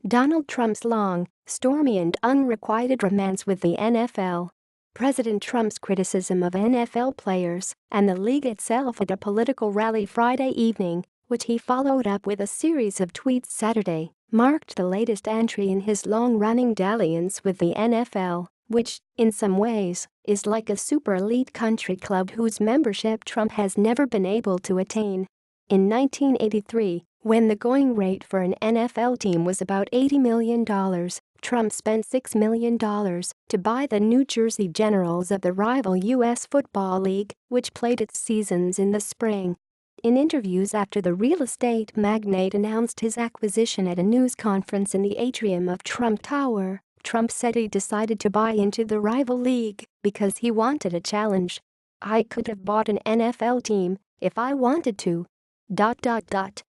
Donald Trump's long, stormy and unrequited romance with the NFL. President Trump's criticism of NFL players and the league itself at a political rally Friday evening, which he followed up with a series of tweets Saturday, marked the latest entry in his long-running dalliance with the NFL, which, in some ways, is like a super elite country club whose membership Trump has never been able to attain. In 1983, when the going rate for an NFL team was about $80 million, Trump spent $6 million to buy the New Jersey Generals of the rival U.S. Football League, which played its seasons in the spring. In interviews after the real estate magnate announced his acquisition at a news conference in the atrium of Trump Tower, Trump said he decided to buy into the rival league because he wanted a challenge. "I could have bought an NFL team if I wanted to.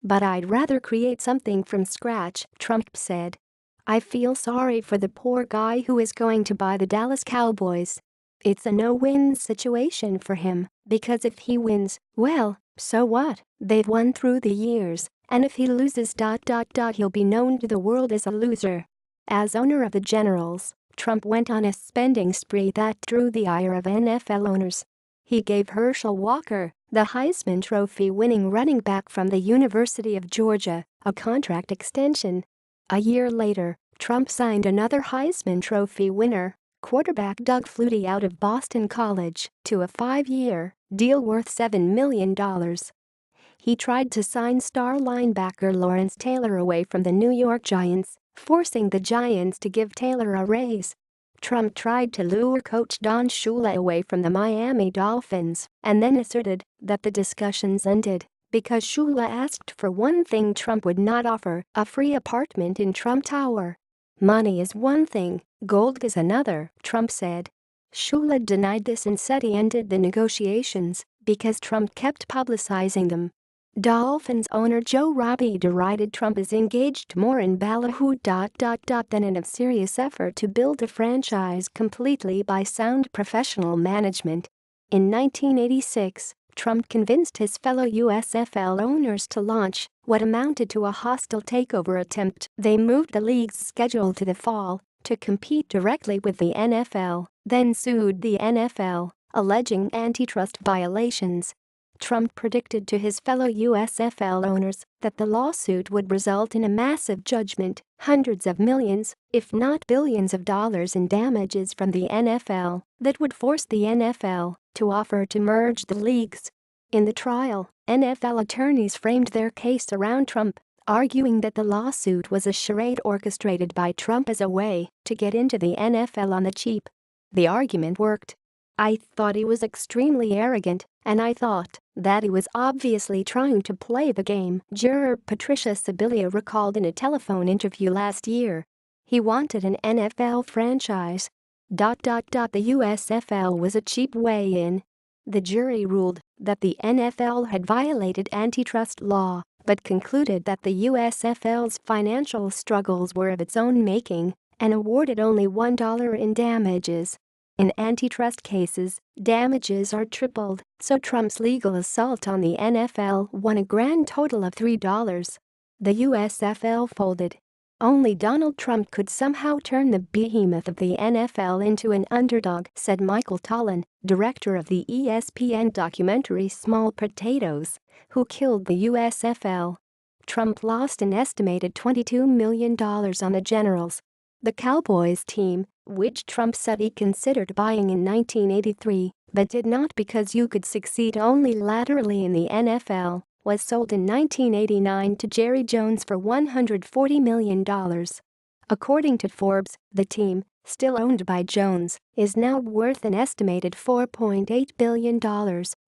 But I'd rather create something from scratch," Trump said. "I feel sorry for the poor guy who is going to buy the Dallas Cowboys. It's a no-win situation for him, because if he wins, well, so what? They've won through the years, and if he loses, he'll be known to the world as a loser." As owner of the Generals, Trump went on a spending spree that drew the ire of NFL owners. He gave Herschel Walker, the Heisman Trophy-winning running back from the University of Georgia, a contract extension. A year later, Trump signed another Heisman Trophy winner, quarterback Doug Flutie out of Boston College, to a 5-year deal worth $7 million. He tried to sign star linebacker Lawrence Taylor away from the New York Giants, forcing the Giants to give Taylor a raise. Trump tried to lure coach Don Shula away from the Miami Dolphins and then asserted that the discussions ended because Shula asked for one thing Trump would not offer: a free apartment in Trump Tower. "Money is one thing, gold is another," Trump said. Shula denied this and said he ended the negotiations because Trump kept publicizing them. Dolphins owner Joe Robbie derided Trump as engaged more in ballyhoo than in a serious effort to build a franchise completely by sound professional management. In 1986, Trump convinced his fellow USFL owners to launch what amounted to a hostile takeover attempt. They moved the league's schedule to the fall to compete directly with the NFL, then sued the NFL, alleging antitrust violations. Trump predicted to his fellow USFL owners that the lawsuit would result in a massive judgment, hundreds of millions, if not billions of dollars in damages from the NFL that would force the NFL to offer to merge the leagues. In the trial, NFL attorneys framed their case around Trump, arguing that the lawsuit was a charade orchestrated by Trump as a way to get into the NFL on the cheap. The argument worked. "I thought he was extremely arrogant, and I thought that he was obviously trying to play the game," juror Patricia Sibilia recalled in a telephone interview last year. "He wanted an NFL franchise. The USFL was a cheap way in." The jury ruled that the NFL had violated antitrust law, but concluded that the USFL's financial struggles were of its own making and awarded only $1 in damages. In antitrust cases, damages are tripled, so Trump's legal assault on the NFL won a grand total of $3. The USFL folded. "Only Donald Trump could somehow turn the behemoth of the NFL into an underdog," said Michael Tollin, director of the ESPN documentary Small Potatoes, Who Killed the USFL. Trump lost an estimated $22 million on the Generals. The Cowboys team, which Trump said he considered buying in 1983 but did not because you could succeed only laterally in the NFL, was sold in 1989 to Jerry Jones for $140 million. According to Forbes, the team, still owned by Jones, is now worth an estimated $4.8 billion,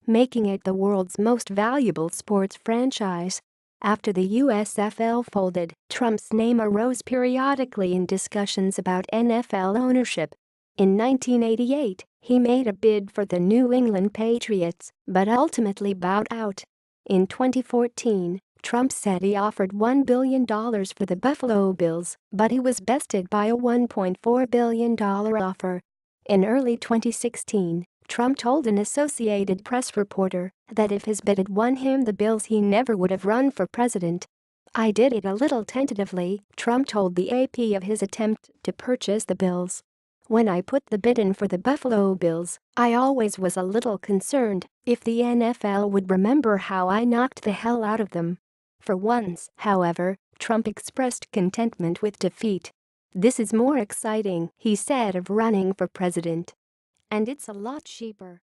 making it the world's most valuable sports franchise. After the USFL folded, Trump's name arose periodically in discussions about NFL ownership. In 1988, he made a bid for the New England Patriots, but ultimately bowed out. In 2014, Trump said he offered $1 billion for the Buffalo Bills, but he was bested by a $1.4 billion offer. In early 2016, Trump told an Associated Press reporter that if his bid had won him the Bills, he never would have run for president. "I did it a little tentatively," Trump told the AP of his attempt to purchase the Bills. "When I put the bid in for the Buffalo Bills, I always was a little concerned if the NFL would remember how I knocked the hell out of them." For once, however, Trump expressed contentment with defeat. "This is more exciting," he said, of running for president. "And it's a lot cheaper."